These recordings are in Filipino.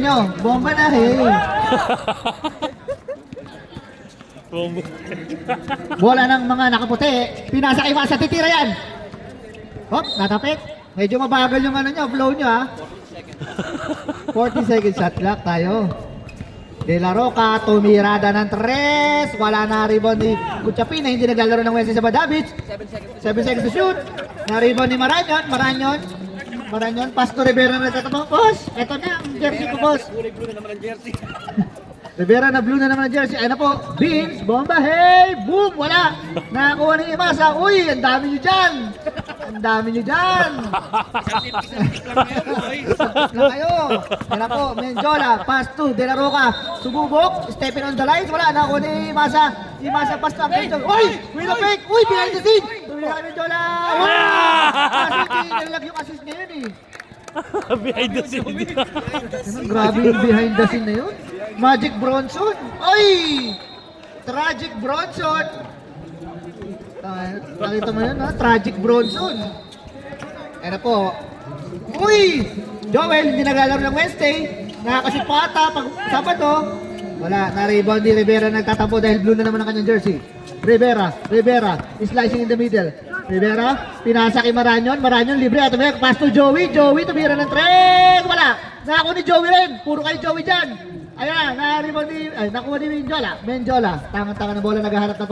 nyo, bomba na hey. Bola ng mga nakaputi. Pinasa kay Masa, titira yan. Hop, natapik. Medyo mabagal yung ano nyo, flow nyo ha. 40 seconds shot clock tayo. De La Roca, tumirada ng 3. Wala na rebound ni Kuchapin na hindi naglalaro ng Wesley Sabadavic. 7 seconds to shoot. Na rebound ni Maranyon. Pass to Rivera na tatabang. Boss, eto na ang jersey ko, boss. Blue na naman ang jersey. Rivera na blue na naman ang jersey. Ayun na po, Beans, bomba, hey, boom, wala. Nakakuha ni Imasa. Uy, ang dami nyo dyan. Ang dami nyo dyan. Na kayo. Ayun na po, Menjola, pass to De La Roca. Sububok, stepping on the lines. Wala, nakakuha ni Imasa. Imasa, pass to ang Menjola. Uy, win a fake. Uy, behind the scene. Tumira kay Menjola. Kasi nilag yung assist niya yun eh. Behind the scene. Grabe yung behind the scene na yun. Magic Bronson. Ay! Tragic Bronson. Nakita mo yun ha? Tragic Bronson. Ayan na po. Uy! Joel, hindi naglalaro ng Wednesday. Nakakasipata pag Sabado. Wala, na-rebound ni Rivera nagtatampo dahil blue na naman ang kanyang jersey. Rivera, slicing in the middle. Rivera, pinasa kay Maranyon, libre at tumira, pass to Joey, tumira ng 3, wala. Nakakuha ni Joey rin, puro kay Joey dyan. Ayan, nakuha ni Menjola. Tangan-tangan ng bola, naghahanap ng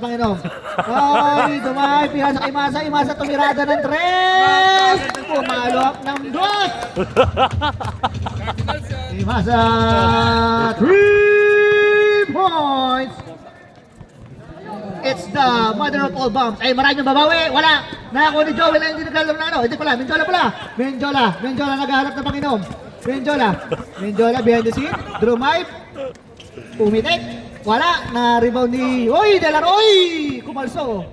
Panginoon. Ay, dumay, pinasa kay Imasa, tumirada ng 3. Pumalok ng 2. Imasa, 3 points. It's the mother of all bombs. Ay, maraming babawi. Wala. Nakakuha ni Joel na hindi naglalaro na ano. Hindi pala. Menjola naghahanap ng Panginoon. Menjola behind the scene. Drew Mike. Pumitik. Wala. Na-rebound ni... Uy! Delaroy! Kumalso.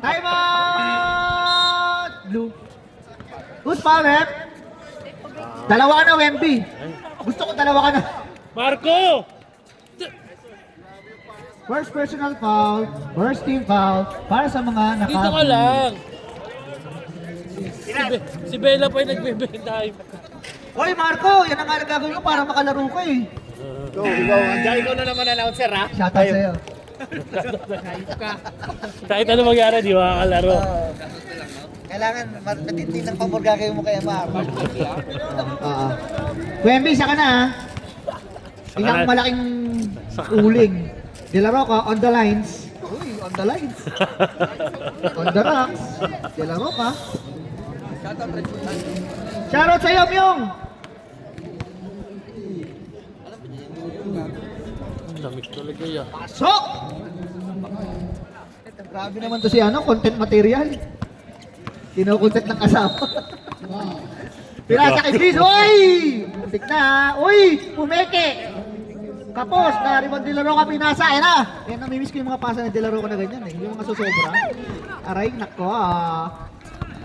Time out! Blue. Who's foul, rep? Dalawa ka na, Wemby. Gusto ko dalawa ka na. Marco! First personal foul, first team foul, para sa mga Dito ka lang. Si Bella pa yung nagbe-bedtime. Hoy Marco, yan ang nga gagawin ko para makalaro ko eh. Ikaw na naman announcer ha. Shoutout sa'yo. Kahit ano mangyari, di makakalaro. Kailangan matindi ng pamor gagawin mo kay Amar. Wemby, saka na ha. Isang malaking uling. De La Roca on the lines. Uy, on the lines. On the rocks. De La Roca. Shoutout sa'yo, Myong! Lamig talaga yan. Pasok! Grabe naman to si content material. Kino-content ng kasama. Pinasa kay Chris. Uy! Muntik na. Uy! Pumeke! Kapos, na-rebound De La Roca, pinasa, ayan na! Ayan, namimiss ko yung mga pasa ng De La Roca na ganyan eh, yung mga susobra. Aray, nako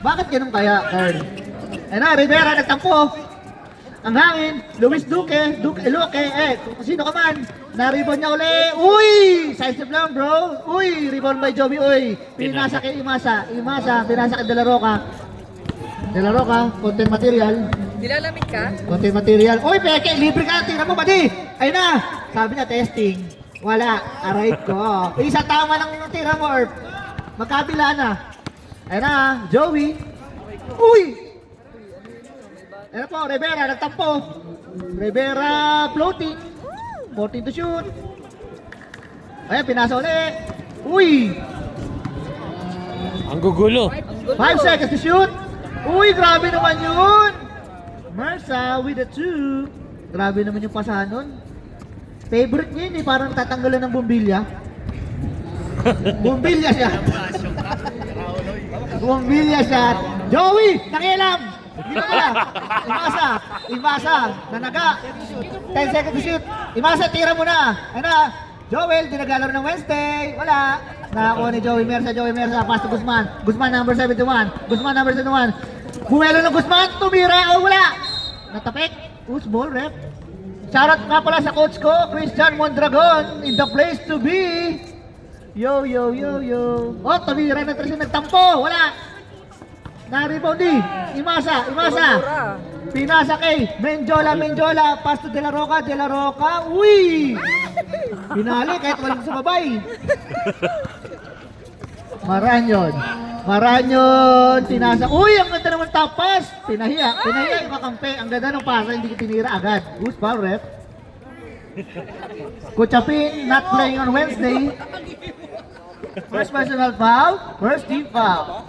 Bakit ganun kaya, Carl? Ayan na, Rivera, nagtampo. Ang hangin, Luis Luque, kung sino ka man, na-rebound niya uli. Uy! Side step lang, bro. Uy! Rebound by Joey, uy! Pinasa kay Imasa, pinasa kay De La Roca. De La Roca, content material. Nilalamig ka? Content material. Uy, peke, libre ka, tingnan mo, buddy. Ayun na. Sabi niya, testing. Wala. Aray ko. Isa tama lang yung tira mo, Erp. Magkabila na. Ayun na, Joey. Uy! Ayun na po, Rivera, nagtampo. Rivera, floating. 14 to shoot. Ayun, pinasa ulit. Uy! Ang gugulo. 5 seconds to shoot. Uy, grabe naman yun. Marsa with a 2. Grabe naman yung pasahan nun. Favorite niya yun eh, parang tatanggalan ng bumbilya. Bumbilya siya. Bumbilya siya. Joey, nakialam. Hindi mo kaya. Imasa, nanaga. 10 seconds to shoot. Imasa, tira mo na. Ano? Joel, di naglalaro ng Wednesday. Wala. Nakakuha ni Joey Mersa. Pass to Guzman. Guzman number 71. Bumelo ng Guzman, tumira. Oh, wala. Natapik. Who's ball, rep? Shoutout nga pala sa coach ko, Christian Mondragon, in the place to be. Yo. Oh, tumira na kasi nagtampo. Wala. Na-rebound di. Imasa. Pinasa kay Menjola, pass to De La Roca, uy! Pinali kahit walang sumabay. Maranyon, pinasa, uy! Ang ganda naman top pass! Pinahiya yung kakampi. Ang ganda ng pasa, hindi tinira agad. Goose foul, ref. Kuchapin, not playing on Wednesday. First personal foul, first team foul.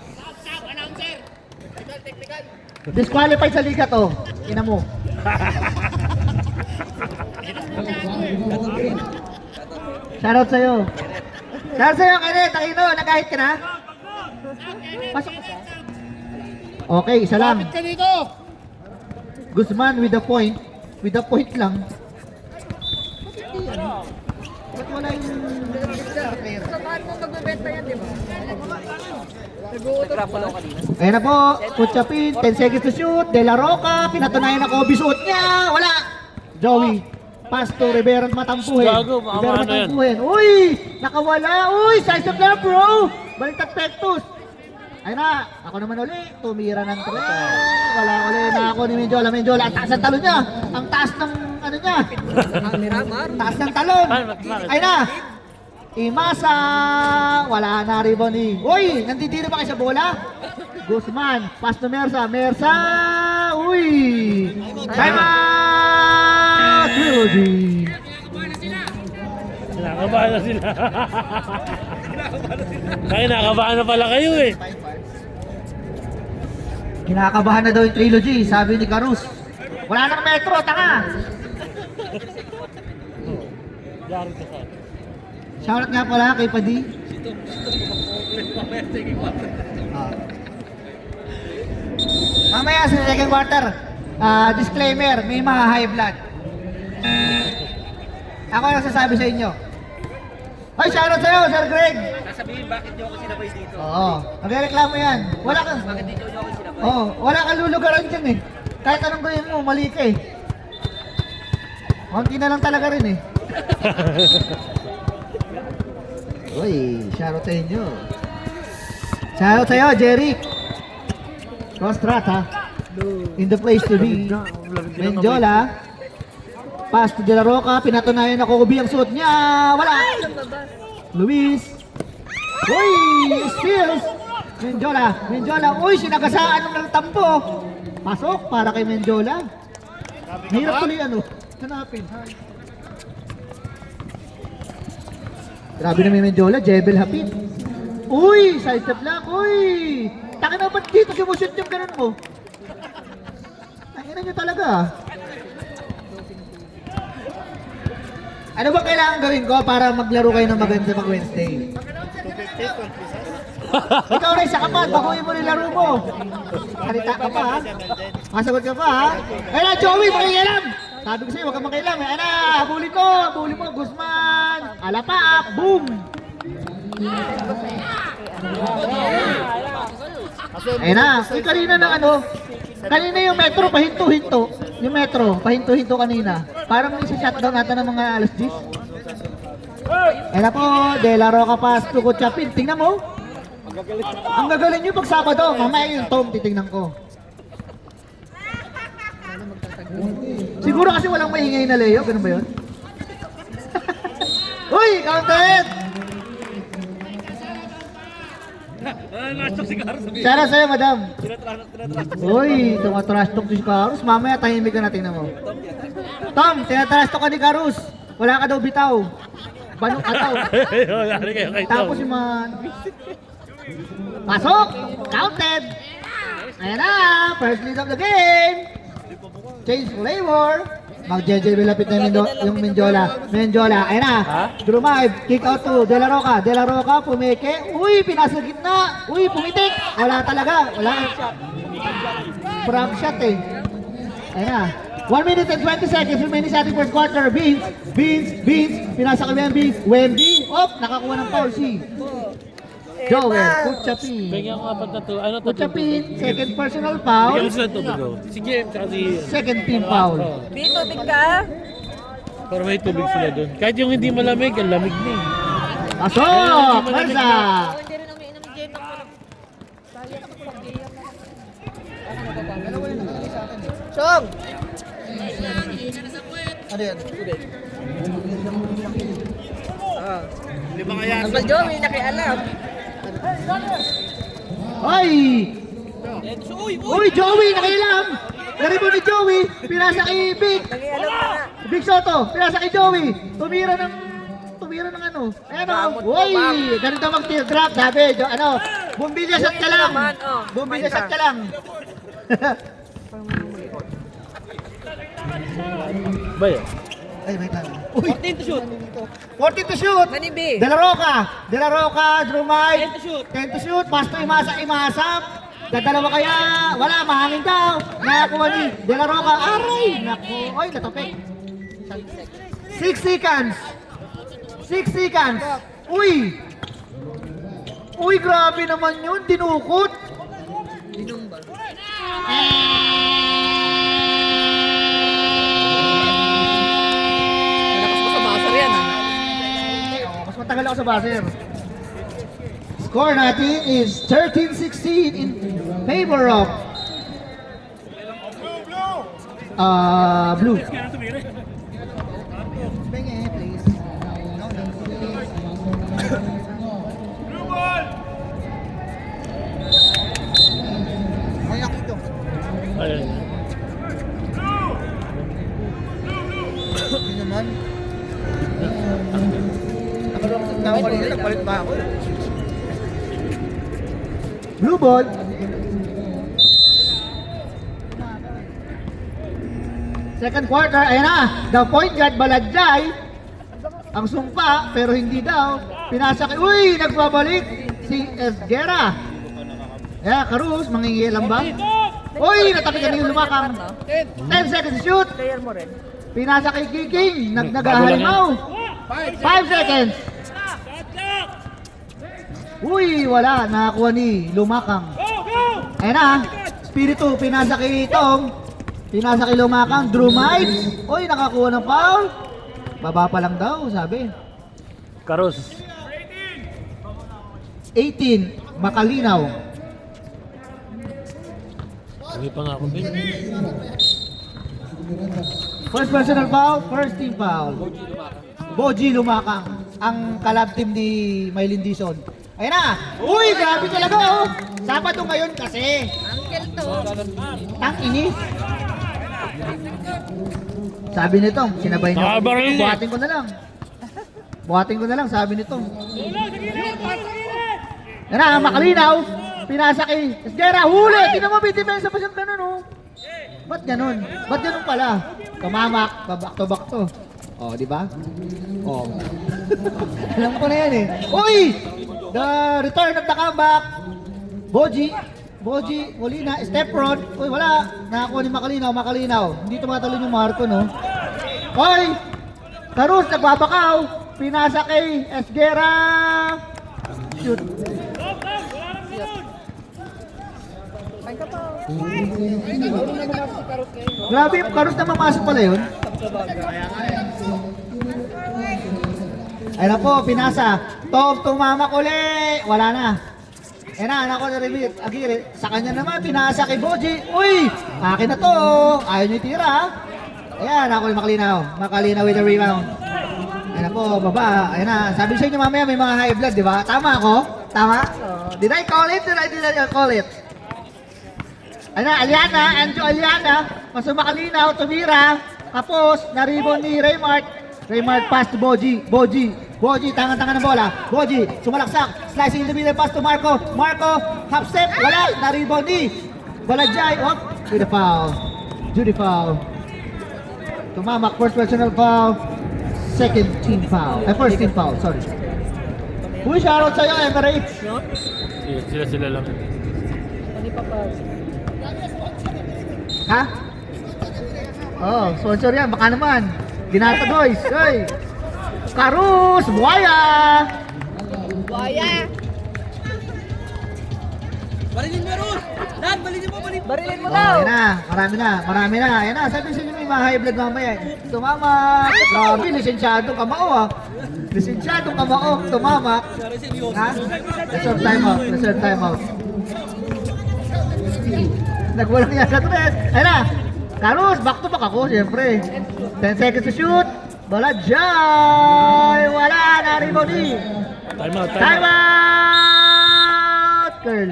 Disqualified sa liga to. Ina mo. Shoutout sa'yo. Shoutout sa'yo, Kenneth. Takino, nagahit ka na? Pasok. Okay, isa lang. Kapit ka dito! Guzman with the point. With the point lang. Ba't wala yung... Saan mo magbebenta yan, di ba? Ayan na po, Kuchapin, 10 seconds to shoot, De La Roca, pinatunayan na Kobe suot niya, wala! Joey, pass to Rivera Matampuhin. Gago, Rivera ano yan? Matampuhin. Uy! Nakawala! Uy! Size of love, bro! Baliktad Pectus! Ayun na, ako naman uli, tumira ng 3. Wala uli na ako ni Menjola. Ang taas ng talon niya! Ang taas ng ano niya! Taas ng talon! Ayun na! Imasa! Wala na rebounding. Uy! Nanditiro ba kayo sa bola? Guzman. Pass to Mersa. Uy! Time out! Trilogy. Kinakabahan na sila. Kinakabahan na pala kayo eh. Kinakabahan na daw yung trilogy, sabi ni Carus. Wala nang metro, tanga! Yari ka sa. Shoutout nga pala kay Padi. Mamaya sa second quarter, disclaimer, may mga high blood. Ako ang sasabi sa inyo. Ay, shoutout sa'yo, Sir Greg! Sasabihin bakit niyo ako sinabay dito? Oo, nagreklamo yan. Wala kang... Bakit dito niyo ako sinabay? Oo, wala kang lulugaran dyan eh. Kahit anong gawin mo, mali ka eh. Konti na lang talaga rin eh. Uy, shoutout sa inyo. Shoutout sa'yo, Jerry. Rostrat ha. In the place to be. Menjola. Pass to De La Roca. Pinatunayan na Kobe ang suot niya. Wala. Luis. Uy, steals. Menjola. Uy, sinagasaan ng tampo. Pasok para kay Menjola. Hirap tuloy ano. Hanapin. Grabe na may Menjola, Jebel Hapid. Uy, side step lang, uy! Taka na ba't dito sumushoot yung ganun mo? Tanginan nyo talaga ah. Ano ba kailangan gawin ko para maglaro kayo ng maganda pag Wednesday? Ikaw rin sa kapat, baguhin mo yung laro mo. Salita ka pa ha? Masagot ka pa ha? Ayun na, Joey, makikialam! Sabi ko sa'yo, huwag kang makialam. Ayun na, habulin mo, Guzman. Alapaap, boom! Ayun na, kanina ng ano, kanina yung metro, pahinto-hinto. Yung metro, pahinto-hinto kanina. Parang isa-shutdown natin ng mga alas 10. Ayun na po, De La Roca pass to Kuchapin. Tingnan mo. Ang gagaling nyo pag Sabado. Mamaya yung Tom, titignan ko. Siguro kasi walang maingay na Leo, ganun ba yun? Uy, counted! Sana sa'yo, madam. Uy, tumatrash talk si Carus. Mamaya tahimik ka na, tingnan mo. Tom, tinatrash talk ka ni Carus. Wala ka daw bitaw. Banong ka daw. Yari kayo kay Tom. Tapos yung mga... Pasok! Counted! Ayan na! First lead of the game! Change flavor! Mag-JJ lapit na yung Menjola. Ayan na! Drumive! Kick out to De La Roca! Pumeke! Uy! Pinasa gitna! Uy! Pumitik! Wala talaga! Wala! Prank shot eh! Ayan na! 1 minute and 20 seconds remaining sa ating first quarter. Beans! Pinasa kami ang Beans. Wemby! Nakakuha ng foul si Joel Kuchapin. Bigyan ko apat na to. Ano to? Kuchapin, second personal foul. Bigyan ko sila tubig oh. Si Jim, tsaka si... Second team foul. May tubig ka? Para may tubig sila doon. Kahit yung hindi malamig, ang lamig na eh. Pasok! Marza! Hindi rin umiinom ni Jen ng sayang ako pag-iyak. Chong! Ano yan? Uncle Joey, nakialam. Ay! Uy, Joey, nakialam! Naribo ni Joey, pinasa kay Big. Nakialam na nga. Big Soto, pinasa kay Joey. Tumira ng ano. Ayan o. Uy, ganito mag-teardrop. Sabi, ano, bumbilya shot ka lang. naman, oh. Bumbilya shot ka lang. Ba yan? Ay, wait lang. Uy, 14 to shoot. 40 to shoot. Manibi. De La Roca, Drumay. 10 to shoot. 10 to shoot. Pasto imasap. Dadalawa kaya. Wala, mahangin daw. Nakakuha ni De La Roca. Aray! Naku. Oy, natapik. 6 seconds. 6 seconds. Uy! Uy, grabe naman yun. Dinukot. Malakas mo sa buzzer yan, ha? Mas matagal ako sa buzzer. Score natin is 13-16 in favor of Blue. Penge, please. Ayan. Hindi naman. Nakalaw kanina, nagpalit pa ako. Blue ball. Second quarter, ayan na. The point guard Baladjay. Ang sumpa, pero hindi daw. Pinasa kay, uy, nagbabalik si Esguera. Ayan, Karus, mangingilam ba? Uy, natabi ka yung lumakang. 10 seconds shoot. Player mo rin. Pinasa kay Kiking, naghahalimaw. 5 seconds. Uy, wala, nakakuha ni Lumakang. Ayan na, Spiritu, pinasa kay Tong. Pinasa kay Lumakang, Drumite. Uy, nakakuha ng foul. Baba pa lang daw, sabi. Karos. 18, Makalinaw. Hindi pa nga ako din. First personal foul, first team foul. Boji Lumakang, ang kalab team ni Maylin Dizon. Ayan na! Uy, grabe talaga oh! Sabado ngayon kasi. Uncle to. Tang inis. Sabi nitong, sinabay niyo. Nakabaril eh. Buhatin ko na lang. Buhatin ko na lang, sabi nitong. Yan na, Makalinaw. Pinasa kay Esguera, huli! Tingnan mo, bitipensa pa siyang ganun oh. Ba't ganun? Ba't ganun pala? Tumamak, babak to. Oh, di ba? Oh. Alam ko na yan eh. Uy! The return of the comeback. Boji, Molina, step front. Uy, wala. Nakakuha ni Makalinaw. Hindi tumatalon yung Marco, no? Uy! Karus, nagbabakaw. Pinasa kay Esguera. Shoot. Grabe yung Karus na mamasok pala yun. Ayun na po, pinasa. Tom, tumamak uli. Wala na. Ayun na, anak ko na reveal. Agiri, sa kanya naman, pinasa kay Boji. Uy, akin na to. Ayaw niyo tira. Ayan, ako yung Makalinaw with the rebound. Ayun na po, baba. Ayun na, sabi sa inyo mamaya may mga high blood, di ba? Tama ako? Tama? Did I call it? Did I call it? Ayun na, Anjo Aliana. Maso Makalinaw, tumira. Tapos, naribon ni Raymart. Raymart pass to Boji, tangan-tangan ng bola. Boji, sumalaksak. Slicing in the middle, pass to Marco. Half step, wala. Naribon ni Baladjay. Oh, with a foul. Judy foul. Tumamak, first personal foul. Second team foul. First team foul, sorry. Uy, shoutout sa'yo, Emirates. Sila lang. Ha? Oh, sponsor yan, baka naman. Ginata boys, hey! Karus, buhaya! Buhaya. Barilin mo, Rus! Dad, Barilin mo Oh, daw. yan na, marami na. Ayan na, sabi sa inyo may mga high blood mamaya. Tumama! Grabe, lisensyadong kamao ah. Lisensyadong kamao, tumama. Ha? Reserve time out. Nagwalang yan sa tres. Ayan na, Carlos, back to back ako, siyempre. 10 seconds to shoot. Balajay! Wala na rebound. Time out, time Time out. out! Curl.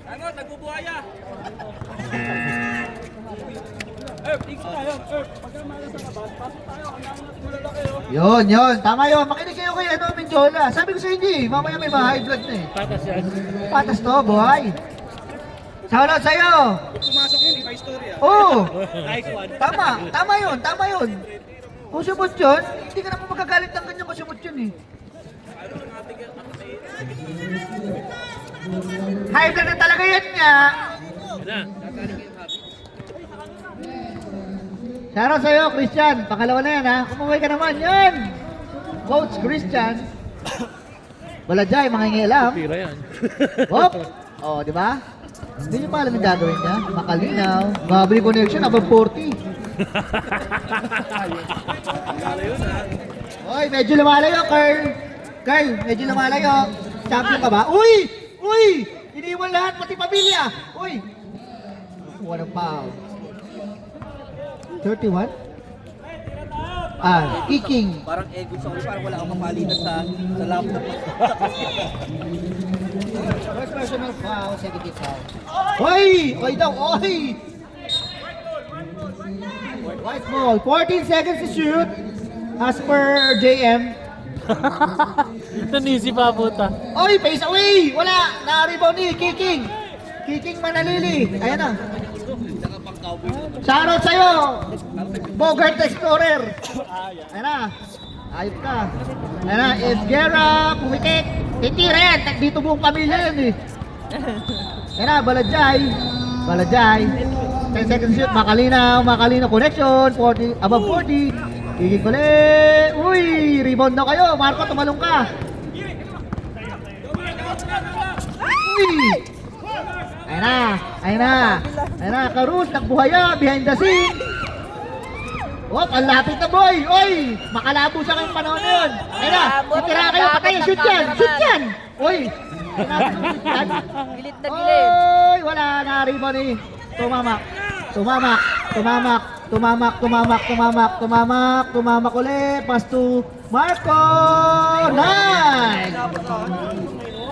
Ano, nagbubuhaya. Tingin tayo. Pagka malas sa labas, pasok tayo. Ang dami natin malalaki. Yun. Tama yun. Makinig kayo kay Mindiola. Sabi ko sa inyo eh, mamaya may high blood na eh. Patas yan. Patas to, buhay. Shoutout sa'yo. Kung pumasok yun, iba istorya. Oo. Nice one. Tama yun. Kung sumot yun, hindi ka naman magagalit ng ganyan kung sumot yun eh. High blood na talaga yan nga. Yan na. Shoutout sa'yo, Christian. Pangalawa na yan ha. Kumuhay ka naman yan. Coach Christian. Balajay, mangingialam. Tira yan. Hop! Oh, di ba? Hindi nyo pa alam yung gagawin niya. Makalinaw. Mabili connection, above 40. Oy, medyo lumalayo, Carl. Carl, medyo lumalayo. Champion ka ba? Uy! Iniwan lahat, pati pamilya. Uy! Kuha ng foul. 31? Kicking. Parang ego sa ulo, parang wala akong mapalitan sa laptop. First personal foul, second hit foul. Hoy! Hoy daw, hoy! White ball, 14 seconds to shoot. As per JM. Nanisi pa puta. Oy, face away! Wala! Na-rebound ni Kicking. Kicking Manalili. Ayan na. Shoutout sa'yo! Bogart Explorer. Ayan na. Ayop ka. Ayan na. Esguerra, pumitik. Titira yan. Dito buong pamilya yan eh. Ayan na, Balajay. 10 seconds shoot. Makalinaw connection. 40, above 40. Kicking ulit. Uy! Rebound na kayo. Marco, tumalong ka. Uy! Ayun na, Karus, nagbuhaya, behind the scene. Wop, ang lapit na boy. Oy, makalabo siya ngayong panahon na yun. Ayun na, titira kayo, patayin, shoot yan. Oy, Gilit na gilit. Oy, wala na, rebound eh. Tumamak ulit. Pass to Marco. Nice!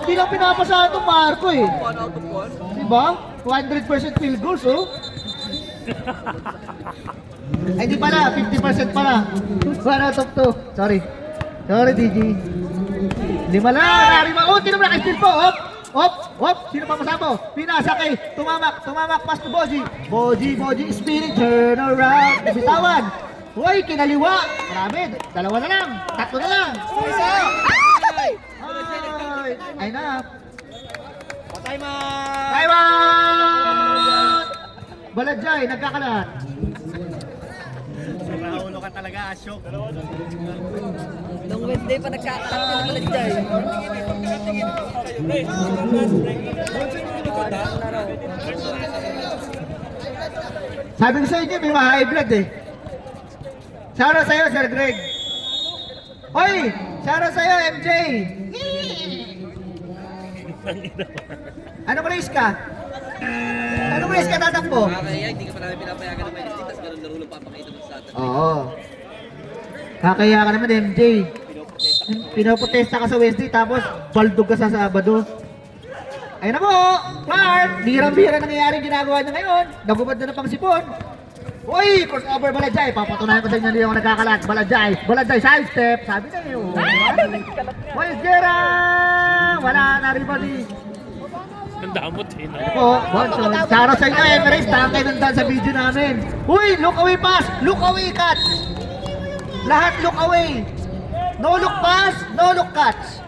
Hindi lang pinapasahan itong Marco eh. 1 out of 1. Diba? 200% field goals, oh. Ay, di pala. 50% pala. 1 out of 2. Sorry, DG. Lima lang. Narima. Oh, tinong naka-steal po. Hop. Sino pa masama? Pinasa kay. Tumamak. Pass to Boji. Boji. Spinning. Turn around. Bitawan. Uy, kinaliwa. Marami. 2 na lang. 3 na lang. Ay na. Time Time out! Balajay, nagkakalat. Nakaulo ka talaga, Ashok. Nung Wednesday pa nagkakalat ka na Balajay. Sabi ko sa inyo, may high blood eh. Shoutout sa'yo, Sir Greg. Hoy! Shoutout sa'yo, MJ. Anong race ka? Tatakbo? Kaya hindi ka pa namin pinapayagan ng Wednesday, tapos ganun laro lang papakita mo sa atin. Oo. Kakaya ka naman, MJ. Pinoprotesta ka sa Wednesday, tapos baldog ka sa Sabado. Ayun na po, Mark! Bihirang-bihirang nangyayari ginagawa niya ngayon. Nagubad na pang sipon. Uy! Crossover Balajay. Papatunayan ko sa inyo yung nagkakalat. Balajay, side step. Sabi na yun. Uy, Gera! Wala na rebound. Ang damot eh. Po, Bonson. Saro sa inyo, Emirates. Tangkay nandun sa video namin. Uy! Look away pass! Look away catch! Lahat look away. No look pass, no look catch.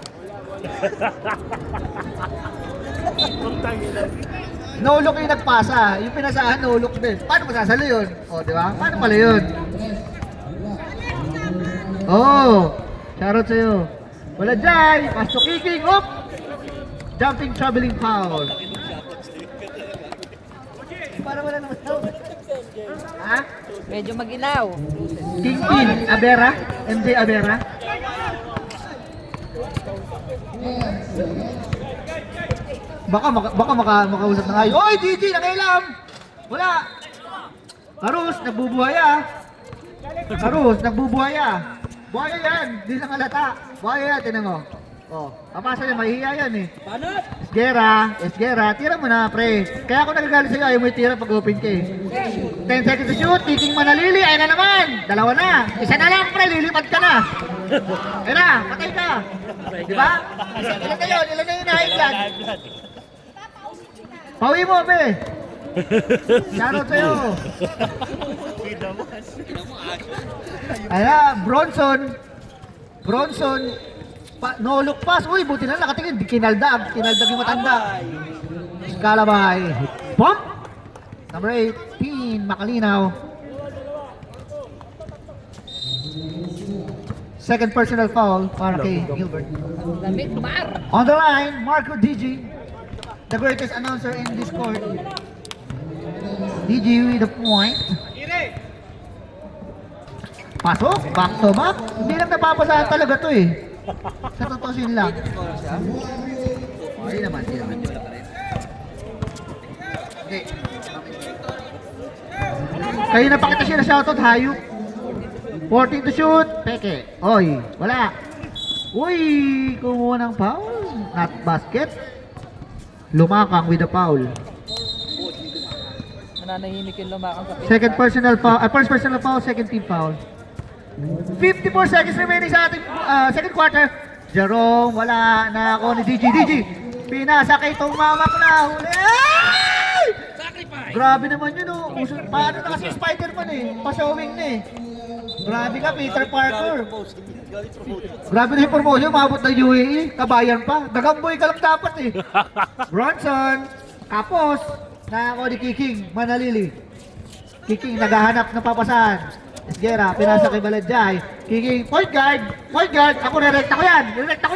No look yung nagpasa. Yung pinasahan, no look din. Paano masasalo yun? O, di ba? Paano pala yun? Oh, shoutout sa'yo. Wala dyan. Pass to kicking. Oop! Jumping, traveling foul. Para wala naman tao. Ha? Medyo mag-ilaw. Kingpin, Abera. MJ Abera. Baka makausap na kayo. Oy, GG, nakailam! Wala! Karus, nagbubuhaya. Karus, nagbubuhaya. Buhaya yan, di lang halata. Buhaya yan, tinan mo. Oh, papasa niya, mahihiya yan eh. Panat! Esguera, tira mo na, pre. Kaya ako nagagalit sa'yo, ayaw mo itira pag open ka eh. 10 seconds to shoot, kicking Manalili, ayun na naman. Dalawa na. Isa na lang, pre, lilipad ka na. Ayun na, patay ka. Diba? Ilan na yun, ilan na yun na high blood. Pawi mo, be. Shoutout sa'yo. Ayan, Bronson. No look pass. Uy, buti na nakatingin. Kinaldag yung matanda. Kalabay. Pump! Number 18, Makalinaw. Second personal foul para kay Gilbert. Lamig, Mar. On the line, Marco DG, the greatest announcer in this court. DG with the point. Pasok, back to back. Hindi lang napapasahan talaga to eh. Sa totoo lang. Hindi naman. Okay. Kayo na pakita siya na shoutout, hayop. 14 to shoot, peke. Oy, wala. Uy, kumuha ng foul. Not basket. Lumakang with the foul. Nananahimik yung lumakang sa Second personal foul, first personal foul, second team foul. 54 seconds remaining sa ating second quarter. Jerome, wala na ako ni DG. Pinasa kay Tumamak na. Huli. Ay! Grabe naman yun, oh. Paano na kasi Spider-Man eh. Pa-showing na eh. Grabe ka, Peter Parker. Grabe na yung promotion, maabot ng UAE. Kabayan pa. Dagamboy ka lang dapat eh. Bronson, Kapos, na ako ni Kiking, Manalili. Kiking, naghahanap ng papasahan. Esguera, pinasa kay Baladjay. Kiking, point guard. Ako nirekta ko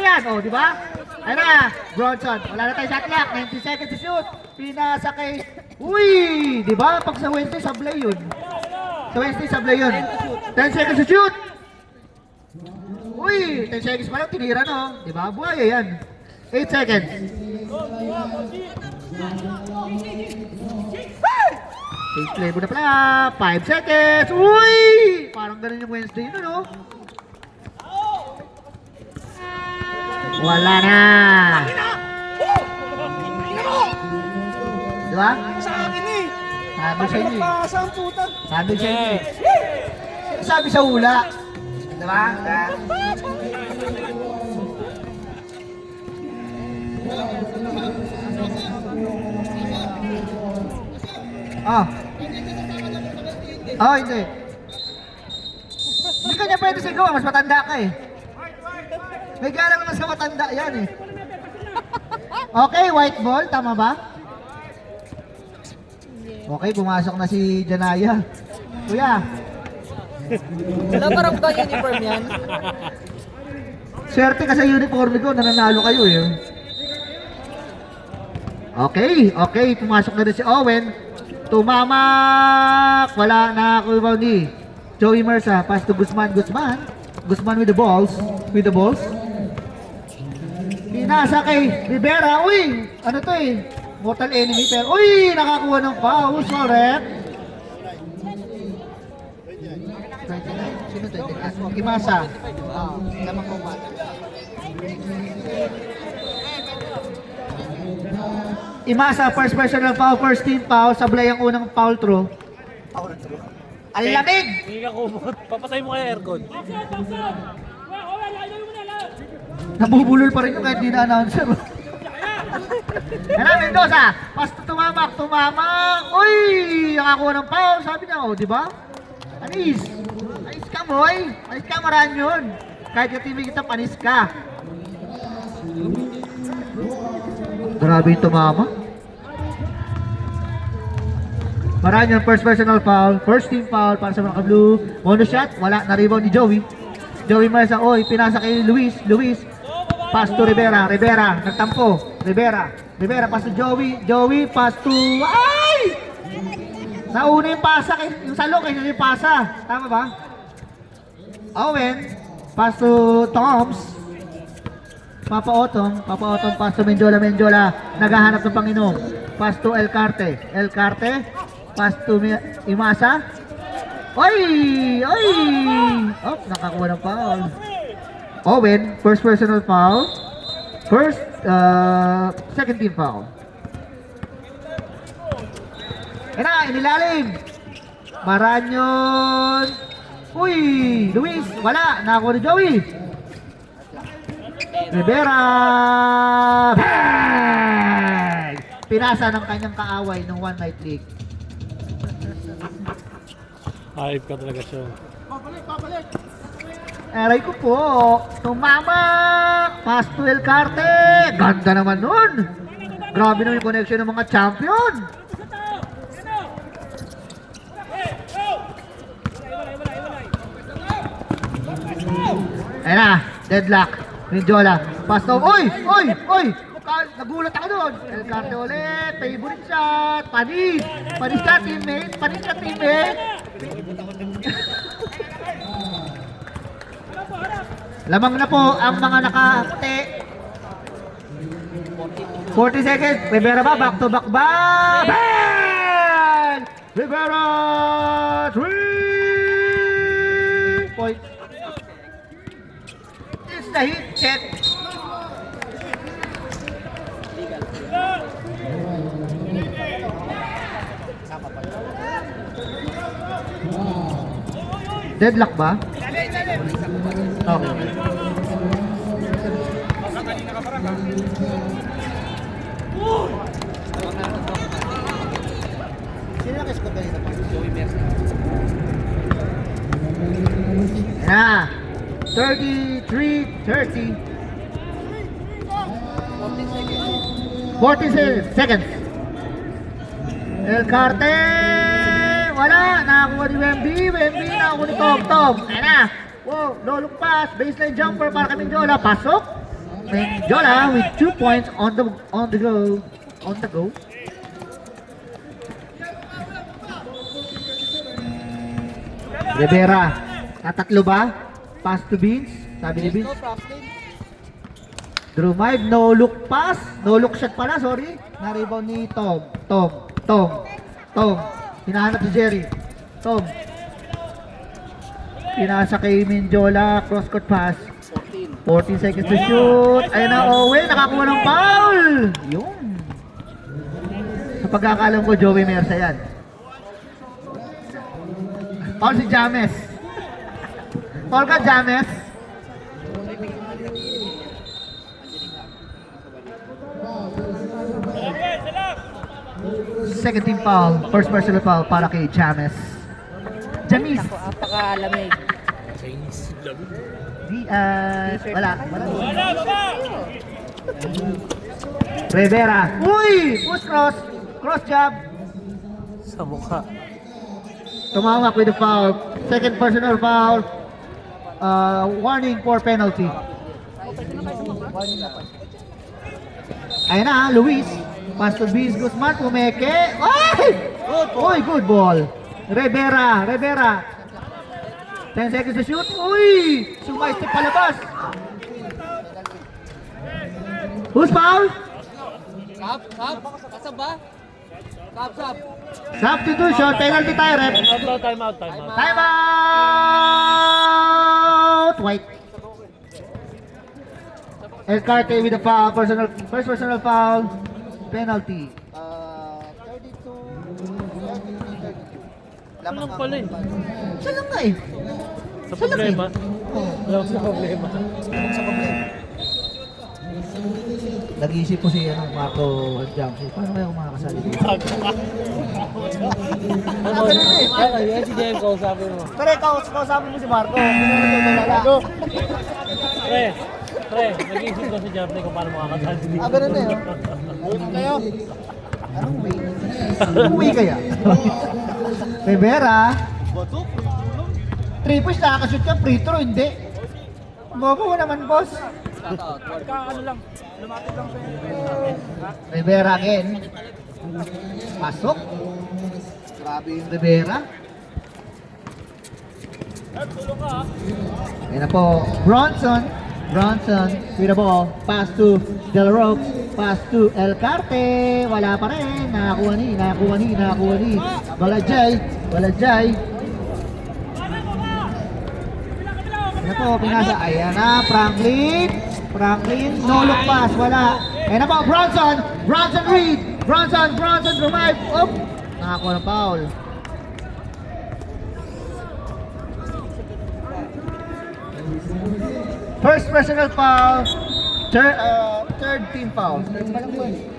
yan. O, di ba? Ayun na, Bronson. Wala na tayo shot clock. 90 seconds to shoot. Pinasa kay... Uy! Di ba? Pag sa Wednesday, sablay yun. Sa Wednesday, sablay yun. 10 seconds to shoot. Uy! 10 seconds pa lang, tinira no. Di ba? Buhaya yan. 8 seconds. Safe play mo na pala. 5 seconds. Uy! Parang ganun yung Wednesday yun, no? Wala na. Diba? Sa akin eh! Sabi sa inyo. Nagpasa ang puta! Sabi sa inyo. Sabi sa hula. Diba? Hindi. Hindi kanya pwede sigaw, mas matanda ka eh. May galang naman sa matanda yan eh. Okay, white ball, tama ba? Okay, pumasok na si Janaya. Kuya, Wala parang ba uniform yan? swerte ka sa uniform ko, nananalo kayo eh. Okay, pumasok na rin si Owen. Tumamak! Wala na ako ni Joey Mersa, pass to Guzman with the balls. Pinasa kay Rivera. Uy! Ano to eh? Mortal enemy pero. Uy! Nakakuha ng foul. Correct. 29. Sino to? Imasa. Lamang ko ba? Imasa, first personal foul, first team foul. Sablay ang unang foul throw. Ang lamig! Hindi ka kumot. Papasay mo kaya aircon. Nabubulol pa rin yung kahit di na-announcer. Yan na, Mendoza. Basta tumamak. Uy! Nakakuha ng foul. Sabi niya, oh, di ba? Anis ka, boy. Anis ka, maraan yun. Kahit yung team kita, panis ka. Grabe yung tumama. Maraan yun, first personal foul. First team foul para sa mga blue. Mono shot, wala. Na-rebound ni Joey. Joey Marza, oy, pinasa kay Luis. Pass to Rivera, nagtampo. Rivera, pass to Joey, pass to... Ay! Nauna yung pasa, yung salo kaysa yung pasa. Tama ba? Owen, pass to Toms. Papa Otong, pass to Menjola. Naghahanap ng Panginoon. Pass to El Carte, pass to Imasa. Oy! Oy! Oh, nakakuha ng foul. Owen, first personal foul. Second team foul. Yan na, inilalim. Maranyon. Uy! Luis, wala. Nakakuha ni Joey. Rivera. Bang! Pinasa ng kanyang kaaway ng One Night League. Hype ka talaga siya. Aray ko po. Tumama. Pass to El Carte. Ganda naman nun. Grabe naman yung connection ng mga champion. Ayan na. Deadlock. Ninjola. Pass to. Oy! Oy! Oy! Nagulat ako doon. El Carte ulit. Favorite shot. Panis. Panis ka teammate. Panis ka teammate. Lamang na po ang mga nakaputi. 40 seconds. Rivera ba? Back to back ba? Bang! Rivera! 3 point. It's the hit check. Deadlock ba? Okay. Sino ang score kanina pa? Joey Mercer. Na. 33-30. 40 seconds. El Carte. Wala. Nakakuha ni Wemby. Wemby nakakuha ni Tom. Ayan na. Wow, no look pass, baseline jumper para kay Mendiola, pasok. Mendiola with 2 points on the go. Rivera, tatatlo ba? Pass to Beans, sabi ni Beans. Drew Mive, no look pass, no look shot pala, sorry. Na-rebound ni Tom. Hinahanap si Jerry. Tom. Pinasa kay Mendiola, cross-court pass. 14 seconds to shoot. Ayun na, Owen, nakakuha ng foul. Yun. Sa pagkakalam ko, Joey Mercer yan. Foul si James. Foul ka, James. Second team foul. First personal foul para kay James. Jamis. Napakalamig. Chinese love. Wala. Rivera. Uy! Push cross. Cross jab. Sa mukha. Tumawak with the foul. Second personal foul. Warning for penalty. Ayun na, Luis. Pass to Biz Guzman. Pumeke. Uy! Good ball. Rivera. 10 seconds to shoot. Uy! Sumaistip palabas. Who's foul? Sab? Kasab ba? Sab. Substitution. Penalty tayo, ref. Time out. Time out! White. El Carte with the foul. First personal foul. Penalty. 32. Ano lang pala eh. Siya lang nga eh. Sa problema. Alam sa problema. Nag-iisip po si Marco Jamsi. Paano kaya kung makakasali dito? Yan si Jem ko, sabi mo. Pero kausapin mo si Marco. Marco. Pre, nag-iisip ko si Jeffrey kung paano makakasali dito. Ganun na yun. Ayun kayo. Anong way? Uwi kaya? Rivera. Three points, nakakashoot ka, free throw, hindi. Bobo mo naman, boss. Lumapit lang sa'yo. Rivera again. Pasok. Grabe yung Rivera. Tulong ka ha. Ayan na po, Bronson with the ball, pass to Del Roque, pass to El Carte, wala pa rin, nakakuha ni, Balajay, Ayan na po, pinasa. Ayan na, Franklin. Franklin, no look pass, wala. Ayan na po, Bronson. Bronson Reed. Bronson revive. Up. Nakakuha ng foul. First personal foul. Third team foul. Third pa lang po eh.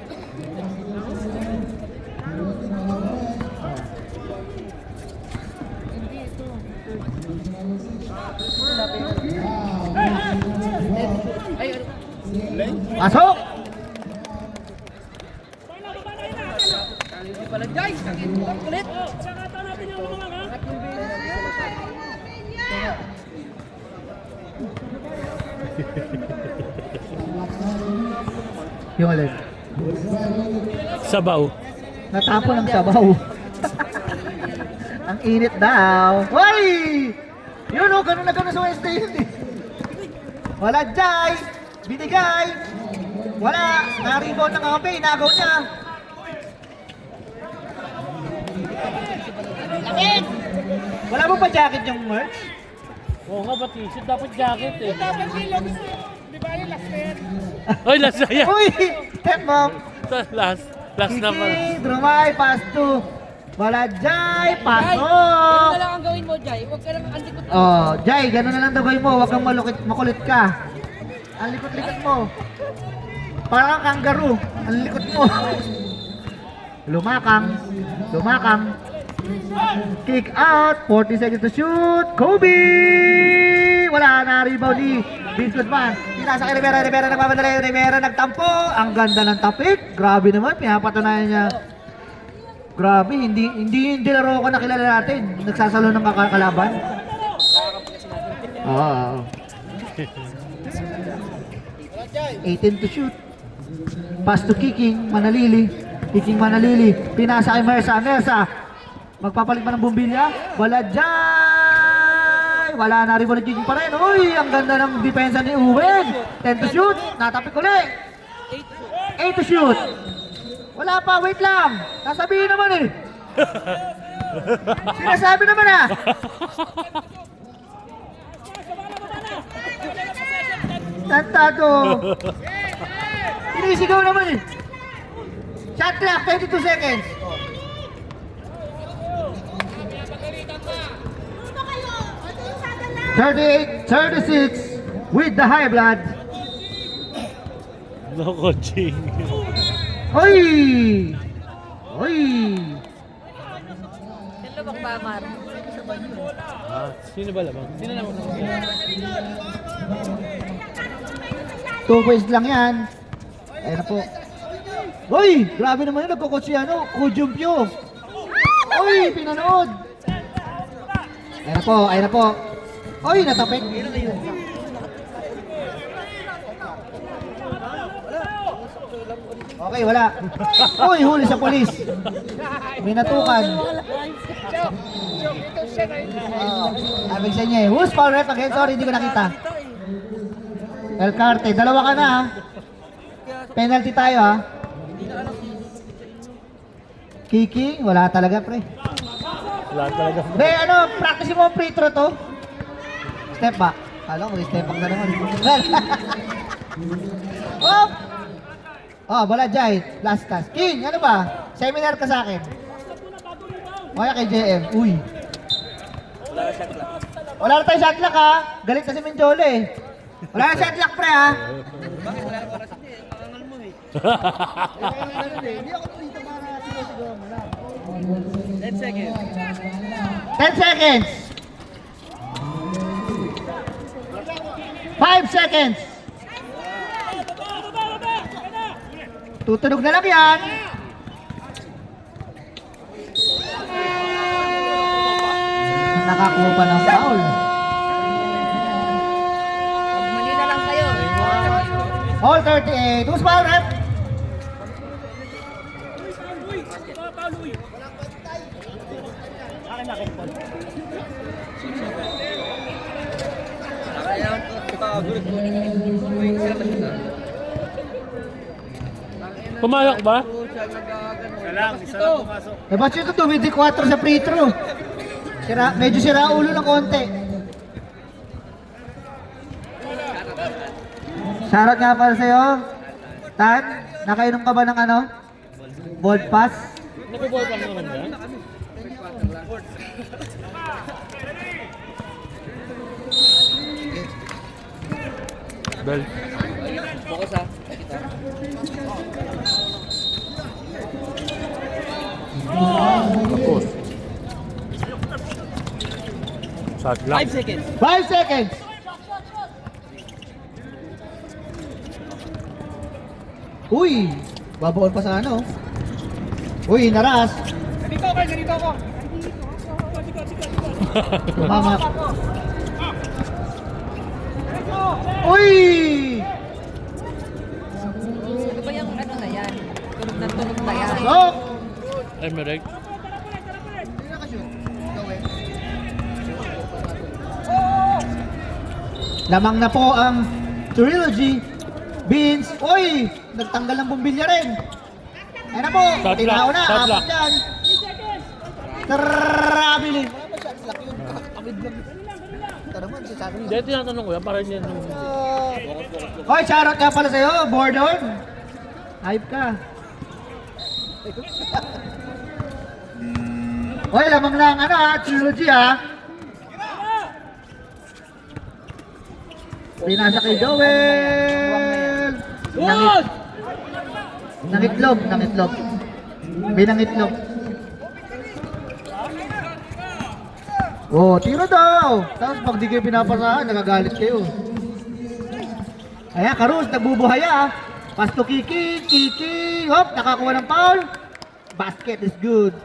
Pasok! Hindi pala guys, ang kulit. Sakata natin yung mga ha. Yung alin. Sabaw. Natapon ang sabaw. Ang init daw. Hoy! Yun o, ganun na ganun sa Wednesday yun eh. Wala Jai! Binigay! Wala! Na-rebound ng kape, inagaw niya. Lakit! Wala mo pa jacket yung merch? Oo nga ba t-shirt? Dapat jacket eh. Dapat yung lobis eh. Di ba yung last net? Oy, last na yan. Uy! Step mom! Last na pala. Kiki, Drumay, pass to. Wala Jai, Jai, pasok! ganun na lang ang gawin mo, Jai. Huwag ka lang andikot. Oh, Jai, ganun na lang daw gawin mo. Huwag kang makulit ka. Ang likot-likot mo. Parang kang kangaroo. Ang likot mo. Lumakang. Kick out. 40 seconds to shoot. Kobe! Wala na. Rebound ni Vince Guzman. Pinasa kay Rivera. Rivera nagmamadali. Rivera nagtampo. Ang ganda ng tapik. Grabe naman. Pinapatunayan niya. Grabe. Hindi laro ko na kilala natin. Nagsasalo ng kalaban. Oo. 18 to shoot. Pass to kicking, Manalili. Kicking Manalili. Pinasa kay Mersa. Magpapalit ba ng bumbilya? Wala dyan. Wala na rin kicking pa rin. Uy, ang ganda ng depensa ni Uwen. 10 to shoot. Natapik ulit. 8 to shoot. Wala pa, wait lang. Sasabihin naman eh. Sinasabi naman ah. Tantado. Sinisigaw naman eh. Shot clock, 22 seconds. $38, 36 with the high blood. No coaching. Oy! Oy! Hello, Bakbamar. Sino ba lamang? Sino naman? 2 points lang yan. Ayan na po. Uy! Grabe naman yun. Nagkukot si ano, Kujumpyo. Uy! Pinanood. Ayan na po. Uy! Natapik. Okay, wala. Uy! Huli sa polis. May natukan. Abig sa inyo eh. Who's foul ref again? Sorry, hindi ko nakita. El Carte, dalawa ka na ha. Penalty tayo ha. Kicking, wala talaga pre. Wala talaga. Be, ano, practice mo ang free throw to? Step back. Alam ko, step back na naman. Oh! Oh, wala Jai. Last task. King, ano ba? Seminar ka sa akin. Kaya kay JM. Uy. Wala na tayo shot clock ha. Galit na si Menjole eh. Wala na shot clock pre ha. Bakit wala ka para sa atin? Pangangal mo eh. Hindi ako dito para sigaw mo lang. 10 seconds. 10 seconds. 5 seconds. Tutunog na lang yan. Nakakuha pa ng foul. Mali na lang kayo. All 38. Who's foul ref? Pumayok ba? Eh, ba't ito tumidi 4 sa free throw? Medyo sira ulo ng konti. Shoutout nga pala sa'yo. Tan, nakainom ka ba ng ano? Bold pass? Nag-ball pa naman dyan? Bell. Focus ha. Tapos. Shot lang. 5 seconds. 5 seconds. Uy, babaon pa sa ano. Uy, naras. Ganito ako, ganito ako. Tumama. Uy! Ano ba yung ano na yan? Tunog na yan. So, Emerald. lamang na po ang Trilogy. Beans. Uy! Nagtanggal ng bumbilya rin. Ayun na po. Shot Tinao lock, na. shot Apat lock. yan. Trabili. Hindi, tinatanong ko yan para hindi yan. Hoy, shoutout ka pala sa'yo. Bordon. Hype ka. Hoy, lamang na ang ano ha. Trilogy ha. Pinasa kay Joel. Nangitlog. Binangitlog. Oh, tiro daw. Tapos pag di kayo pinapasahan, nagagalit kayo. Ayan, Karus, nagbubuhaya. Pass to Kiki. Hop, nakakuha ng foul. Basket is good.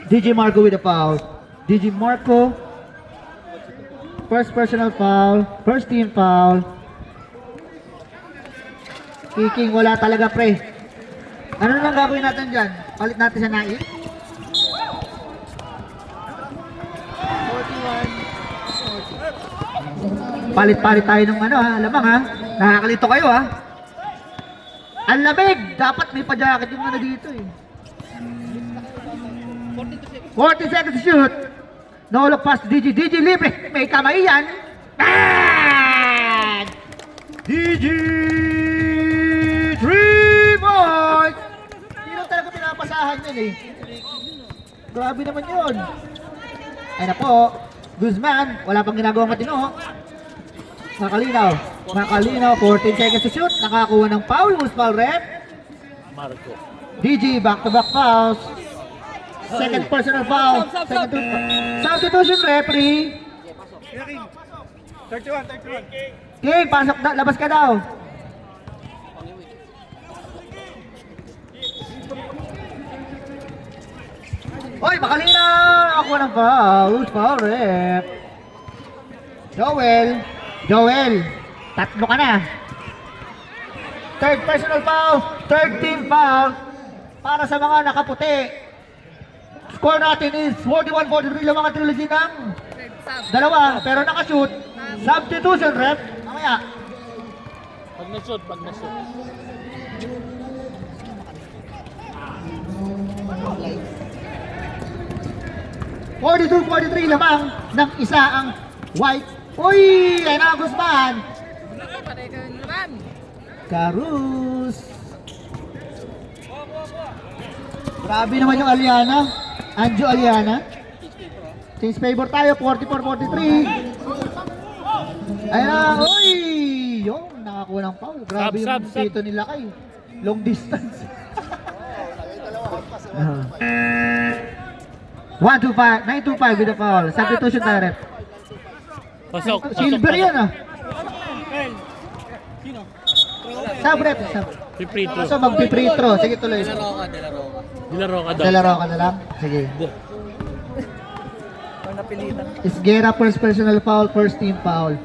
DJ Marco with a foul. DJ Marco. First personal foul. First team foul. Kicking, wala talaga pre. Ano nang gagawin natin dyan? Palit natin sa Naik? 41. Palit-palit tayo ng ano ha, lamang ha. Nakakalito kayo ha. Ang lamig! Dapat may pa-jacket yung ano dito eh. 40 seconds to shoot. No look pass to DJ. DJ libre. May kamay yan. Bang! DJ 3 points! Hindi lang talaga pinapasahan yun eh. Grabe naman yun. Ay na po. Guzman. Wala pang ginagawang matino. Makalinaw. 14 seconds to shoot. Nakakuha ng foul. Who's foul rep? Marco. DJ back-to-back fouls. Second personal foul. Substitution referee. 31. King, pasok na. Labas ka daw. Hoy, makalinaw! Ako ng foul. Who's foul rep? Joel. Tatlo ka na. Third personal foul. Third team foul. Para sa mga nakaputi. Score natin is 41-43 lang mga Trilogy ng dalawa. Pero nakashoot. Substitution rep. Mamaya. Pag na-shoot. 42-43 lamang ng isa ang white. Uy! Ayun na, Guzman. Karus. Grabe naman yung Aliana. Anjo Aliana. Change favor tayo. 44-43. Ayun na. Uy! Yung nakakuha ng foul. Grabe Sub. yung dito nila kay. Long distance. 9-2-5 with the foul. Substitution tayo rep. Pasok. Silver yan ah. Sino? Sub rep. Sub. Free throw. So magpi-free throw. Sige tuloy. Dilaro ka daw. Dalaro ka na lang. Sige. Pag napilitan. Isgera first personal foul, first team foul.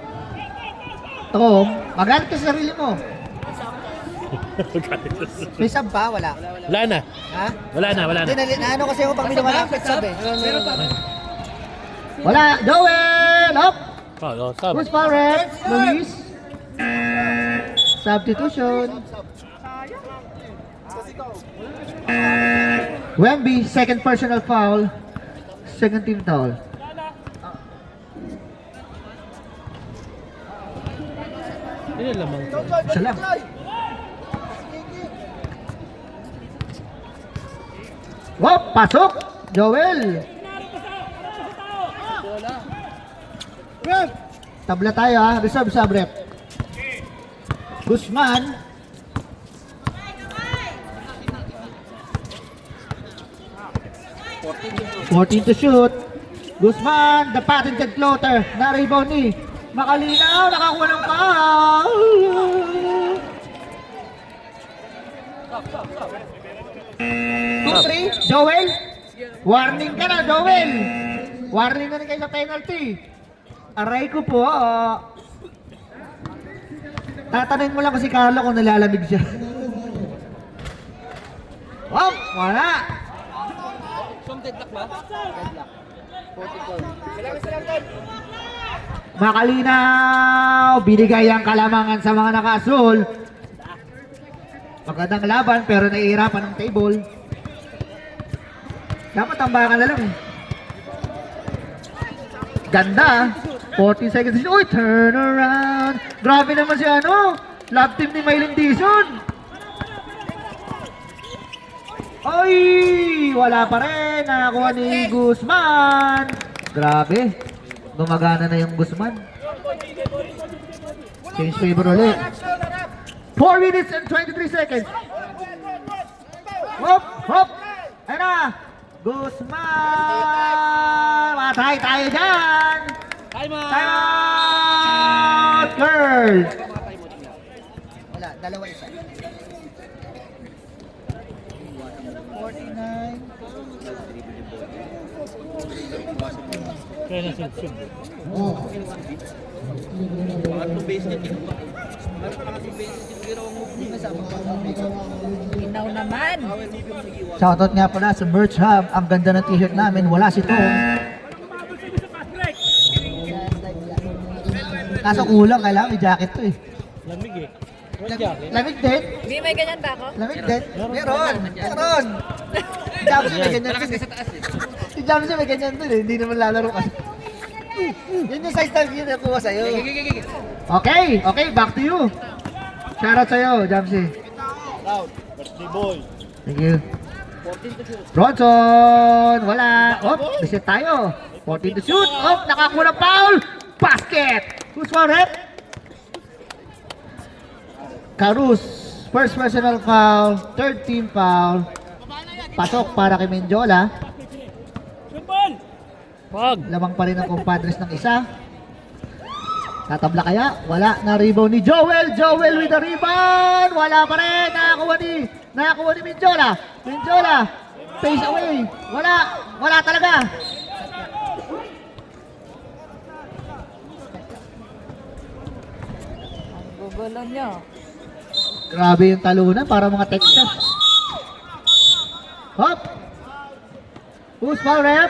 Tom, magalit ka sa sarili mo. May sub pa? Wala. Wala na. Ha? Wala na. Hindi, naano kasi ako pag may nawalapit sub eh. Wala. Joel! Up! Oh, sub. Who's foul rep? Luis? Substitution. Wemby, second personal foul. Second team foul. Yun ang lamang to. Isa lang. Wop, pasok! Joel! Tabla tayo ha, reserve sub rep. Guzman. Fourteen to shoot. Guzman, the patented floater. Na-rebound ni Makalinaw, nakakuha ng foul. 2-3, Joel. Warning ka na, Joel. Warning na rin kayo sa penalty. Aray ko po. Tatanungin mo lang kasi Carlo kung nalalamig siya. Oh, wala. Makalinaw, binigay ang kalamangan sa mga naka-asul. Magandang laban pero nahihirapan ng table. Dapat tambakan na lang eh. Ganda. 40 seconds. Uy, turn around. Grabe naman si ano. Love team ni Mylene Dizon. Ay, wala pa rin. Nakakuha ni Guzman. Grabe. Gumagana na yung Guzman. Change favor ulit. 4 minutes and 23 seconds. Hop, hop. Ayun na. Guzman. Matay tayo dyan. Time out! Time out, girls. Wala, dalawa isa. 49. Kaya nasugsug. Inaw naman. Shoutout nga pala sa Merch Hub. Ang ganda ng t-shirt namin. Wala si Tong. Kaso kulang, kailangan may jacket to eh. Lamig eh. Walang jacket. Lamig din. Hindi, may ganyan ba ako? Lamig din. Meron. Meron. Si Jamsi may ganyan din. Si Jamsi may ganyan din eh. Hindi naman lalaro kasi. Yan yung size tag yun na kuha sa'yo. Okay, okay, back to you. Shoutout sa'yo, Jamsi. Birthday boy. Thank you. Bronson, wala. Op, reset tayo. 14 to shoot. Op, nakakuha ng foul. Basket. Who's one rep? Carus, first personal foul, third team foul. Pasok para kay Menjola. Good ball! Wag! Lamang pa rin ang compadres ng isa. Tatabla kaya? Wala na rebound ni Joel. Joel with the rebound. Wala pa rin. Nakakuha ni Menjola. Menjola, face away. Wala talaga. Gugulo nyo. Grabe yung talunan para mga Texas. Hop! Who's foul rep?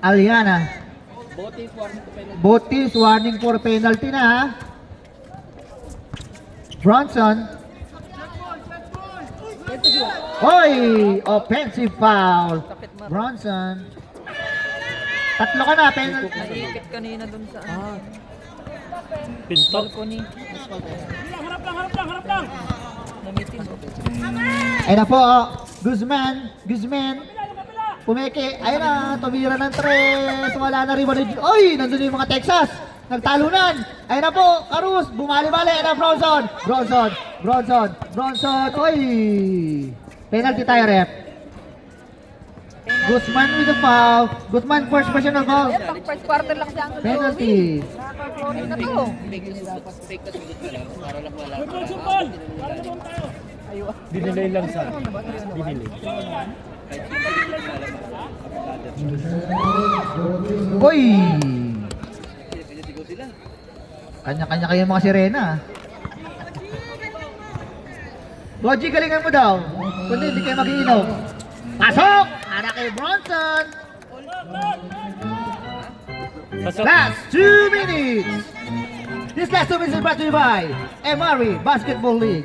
Aliana. Both teams warning for penalty na ha. Bronson. Hoy! Offensive foul. Bronson. Tatlo ka na, penalty. Naipit kanina dun sa Pinto. balcony. Harap lang! Namitin ko. Ayun na po, Guzman. Pumeke. Ayun na, tumira ng tres. Wala na rin. Oy, nandun yung mga Texas. Nagtalunan. Ayun na po, Carus. Bumali-bali. Ayun na, Bronson. Oy. Penalty tayo, rep. Guzman with the foul. Guzman, first personal foul. Ayan, pang first quarter lang siya ang Penalty. Nakaka-chlorine na to. Good ball! Para naman tayo. Dinilay lang sa dinilay. Oy. Kanya-kanya kayo mga sirena. Boji, galingan mo daw. Kundi hindi kayo mag-iinom. Pasok! Para kay Bronson. Pasok. Last 2 minutes. This last 2 minutes is brought to you by MRE Basketball League.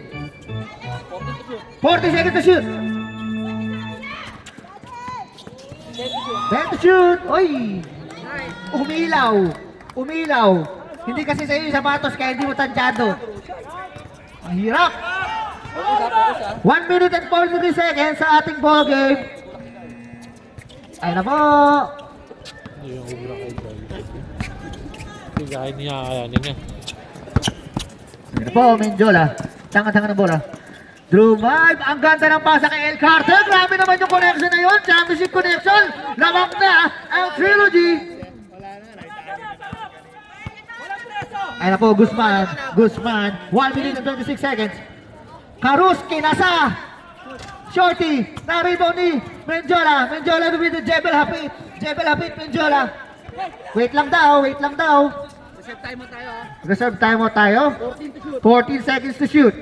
40 seconds to shoot. 10 to shoot. Oy! Umilaw. Hindi kasi sa iyo yung sapatos, kaya hindi mo tansyado. Ang hirap. 1 minute and 43 seconds sa ating ball game. Ayun na po. Hindi yung obra kay Joy. Hindi kahit niya kakayanin niya. Ayun na po, Menjola. Tanga-tanga ng bola. Drew Vibe, ang ganda ng pasa kay El Carter. Grabe naman yung connection na yun. Championship connection. Lamang na ang trilogy. Ayun na po, Guzman. Guzman. 1 minute and 26 seconds. Karuski nasa. Shorty. Na-rebound ni Menjola. Menjola with the Jebel Hapit. Jebel Hapit, Menjola. Wait lang daw, wait lang daw. Reserve time mo tayo. Reserve time mo tayo. 14 seconds to shoot.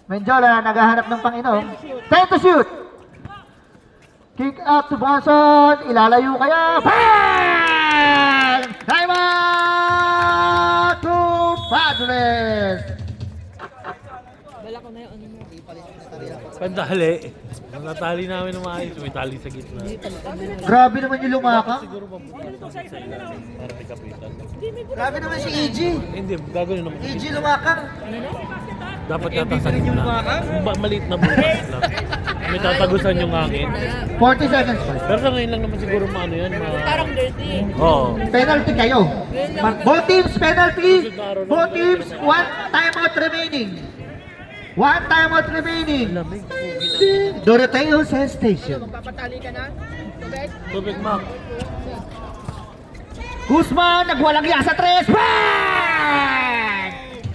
Menjola naghahanap ng Panginoon. 10 to shoot. Kick out to Bonson. Ilalayo kaya. Bang! Time out to Padres. Bala ko na yung ano mo. Pandali. Ang natali namin ng maayos, may tali sa gitna. Grabe naman yung lumaka. Siguro mabuti sa ilalim para may kapitan. Grabe naman si EG. Hindi, gagawin naman. EG lumaka. Dapat yata sa gitna. Maliit na bukas lang. May tatagusan yung hangin. 40 seconds pa. Pero sa ngayon lang naman siguro maano yan. Parang dirty. Oo. Penalty kayo. Both teams penalty. Both teams 1 timeout remaining. 1 timeout remaining. Lamig. Doroteo Station. Papatali ka na? Tubig? Tubig, Mac. Guzman nagwalang iya sa 3. Bang!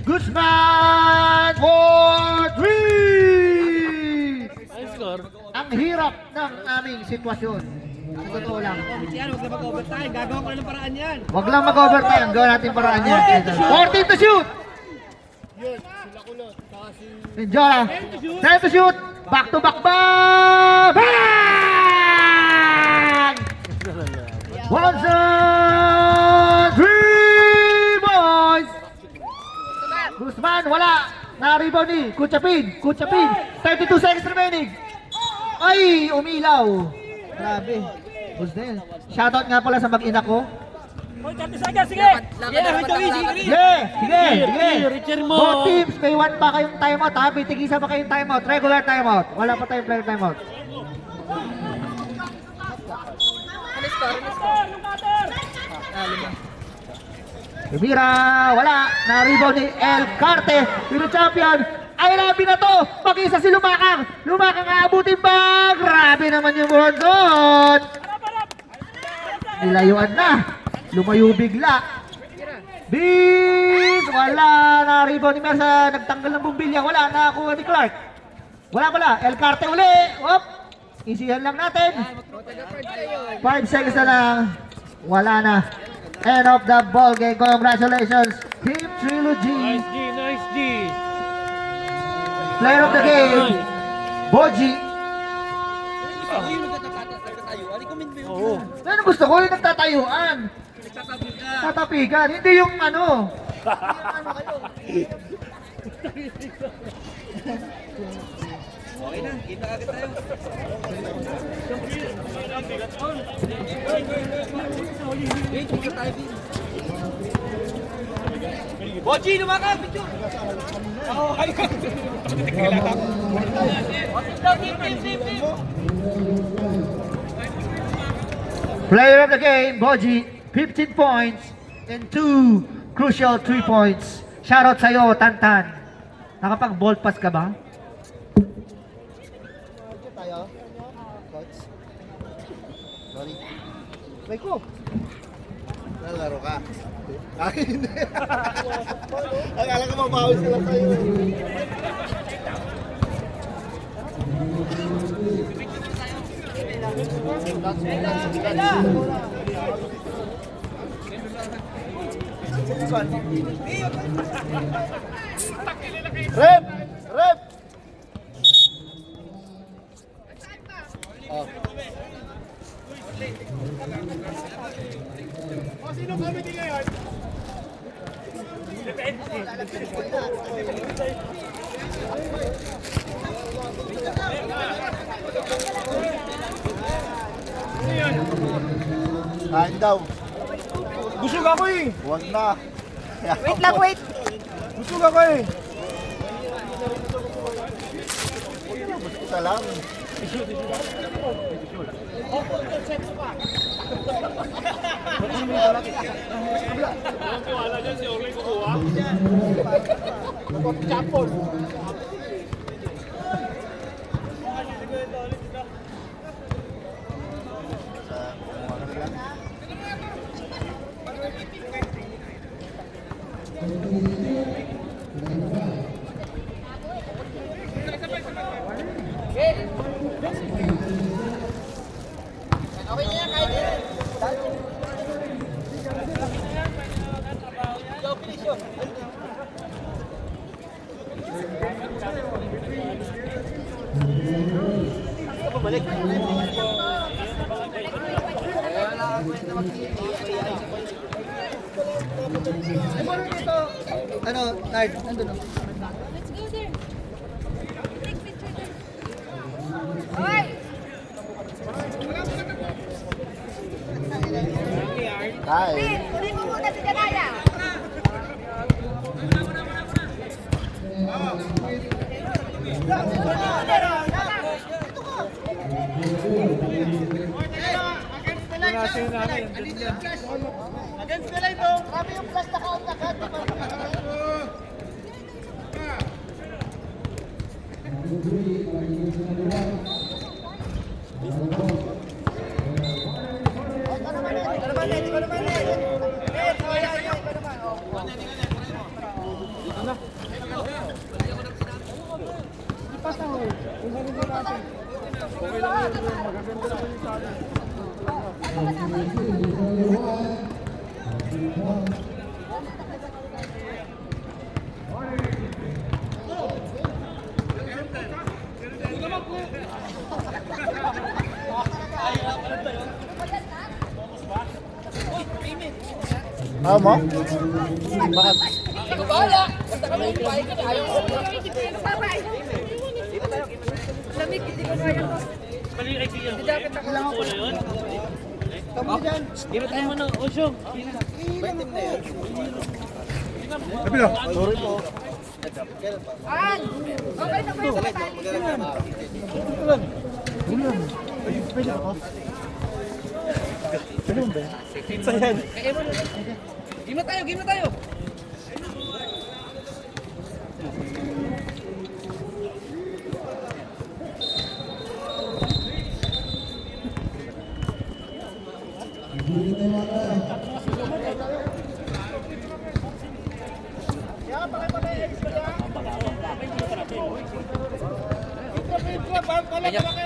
Guzman for 3. Ay, score. Ang hirap ng aming sitwasyon. Sa totoo lang. Yan, huwag na mag-overtime. Gagawa ko na ng paraan yan. Wag lang mag-overtime. Gawin natin paraan yan. 14 to shoot. Menjola. 10 to shoot. Back to back ba? Bang! Watson! 3 boys! Guzman, wala. Na-rebound ni Kuchapin. Kuchapin. 32 seconds remaining. Ay, umilaw. Grabe. Busnel. Shoutout nga pala sa mag-ina ko. Hoy, 30 seconds, sige! Yeah, sige! Sige, sige, sige. Richard mo. Both teams, may 1 pa kayong timeout ha. Bitigisa pa kayong timeout. Regular timeout. Wala pa tayong player timeout. Ano score? Ano score? Rumira, wala. Na-rebound ni El Carte. Pero champion. Ay, labi na to. Mag-isa si Lumakang. Lumakang aabutin ba? Grabe naman yung Bonson. Nilayuan na. Lumayo bigla. Beans! Wala. Na-rebound ni Mersa. Nagtanggal ng bumbilya. Wala. Nakakuha ni Clark. Wala. El Carte uli. Whoop. Isihan lang natin. 5 seconds na lang. Wala na. End of the ball game. Congratulations, Team Trilogy. Nice G, nice G. Player of the game, Boji. Oo. Ano gusto ko? Yung nagtatayuan. Tatapikan. Hindi yung ano. Okay na, kita agad tayo. Boji, lumakad! Picture! Oo, ayun! Player of the game, Boji. 15 points and 2 crucial 3 points. Shoutout sa'yo, Tantan. Nakapag-ball pass ka ba? Tayo? Coach? Sorry. May ko. Nalaro ka? Ay, hindi. Akala ko mabawis sila sa'yo. Rep! Rep! Oh. Kain daw. Busog ako eh! Huwag na. Wait lang, wait. Busog ako eh. Isa lang. Wala dyan si Orly kukuha. Chapol. Ano, Nard? Nandun o. Let's go there. Take picture there. Hoy! Kain. Kunin mo muna si Janaya. Against the line, oh. Grabe yung plus na count agad. Ayaw mo? Bakit? Lamig, hindi ko kaya. Mali ay siya. Kailangan ko na yun. Tama dyan. Di ba tayo mo ng Osyong? Sorry po. An! Okay na ba yung Game na tayo, game na tayo.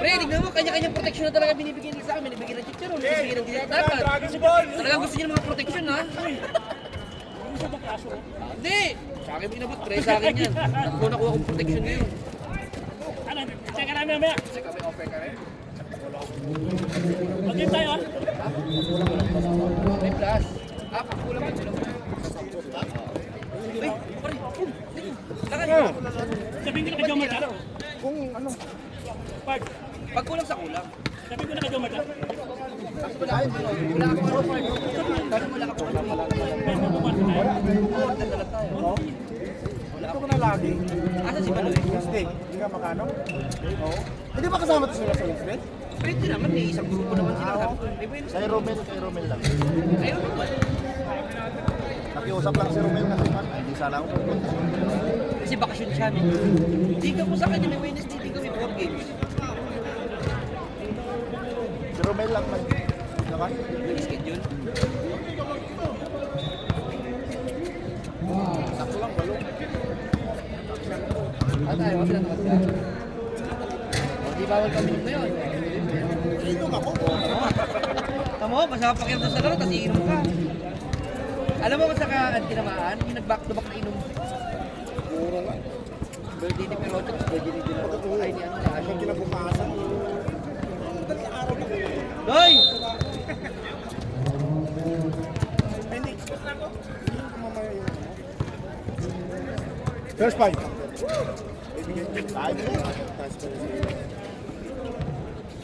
Pre, tignan mo, kanya-kanyang protection na talaga binibigyan nila sa amin. Binibigyan ng chicharon, binibigyan ng ginagawa. Talagang gusto niya ng mga protection, ha? Hindi! Sa akin mo inabot, pre, sa akin yan. Nakuha kong protection ngayon. Ano? Check ka namin mamaya. Kasi kami offer ka rin. Okay tayo ah. May plus. Ah, pagkulang ka sila. Uy, pare, lakad. Sabihin ko na kay Jomar ka. Kung ano? Part. Pagkulang sa kulang. Sabihin ko na kay Jomar ka. Wala akong ano, Mark. Paano wala ka kulang? Nagdalag tayo. Ito ko na lagi. Asan si Baloy? Stay. Hindi ka makano? Oo. Hindi ba kasama to sila sa Lisbeth? Pwede naman, may isang grupo naman sila. May pwede. Kay Romel lang. Ayun naman. Nakiusap lang si Romel kasi hindi sana ako pupunta. Kasi bakasyon siya. Hindi ka po sa kanya, may Wednesday, hindi kami 4 games. Si Romel lang man. Naman? May schedule. Sakto lang, walo. Ano tayo? Sila naman ka? Hindi bawal kami na yun. Inom ako. Tama mo, masama pa kayo sa laro, tapos iinom ka. Alam mo kung saka ang tinamaan, yung nag-back to back na inom. Puro nga. Birthday ni Perocho, tapos birthday ni Dino. Ay, ni ano na. Ang kinabukasan. Doy! Hindi. First fight.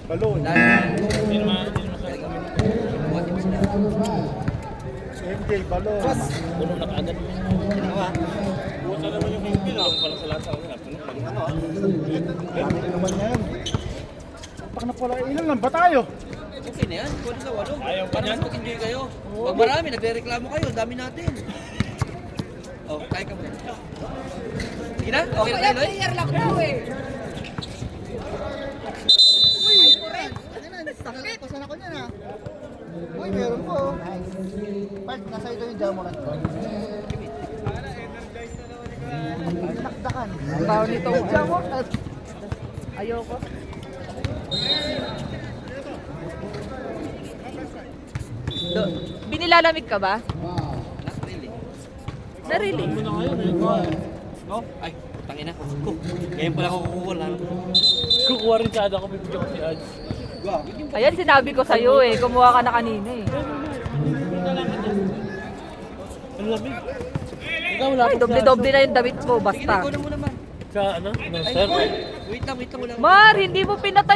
Balon. Dahil, Hindi naman. buhat yung sila. Same. Jay Balon. Puno na kaagad. Busa naman yung Kingpin. Lang pala sa lahat sa kanila. Puno na. Dami na naman yan. Pag na pala, ilan lang ba tayo? Okay na yan, kunin sa 8. Ayaw pa Para niyan. mas mag-enjoy kayo. Pag marami, nagre-reklamo kayo, dami natin. Oh, kaya ka muna. Sige na, okay na Kaya tayo, Loy? player lang daw eh. Sakit! Pasan ako niyan ah. Uy, meron po. Part, nasa ito yung Jamoran. Nakdakan. Bawo nito. Jamoran. Ayoko. Binilalamig ka ba? Not really. Narili. Ano na ngayon eh. No? Ay, tangina. Ngayon pala ako kukuha lang. Kukuha rin sana ako. Bibigyan ko si Aj. Ayan, sinabi ko sa'yo eh. Kumuha ka na kanina eh. Ang lamig. Ikaw wala Ay, pa doble-doble na yung damit mo, Sige na, basta. ikaw na muna, man. Sa ano? Ano, Ay, sir? wait lang, wala. Mar, hindi mo pinatay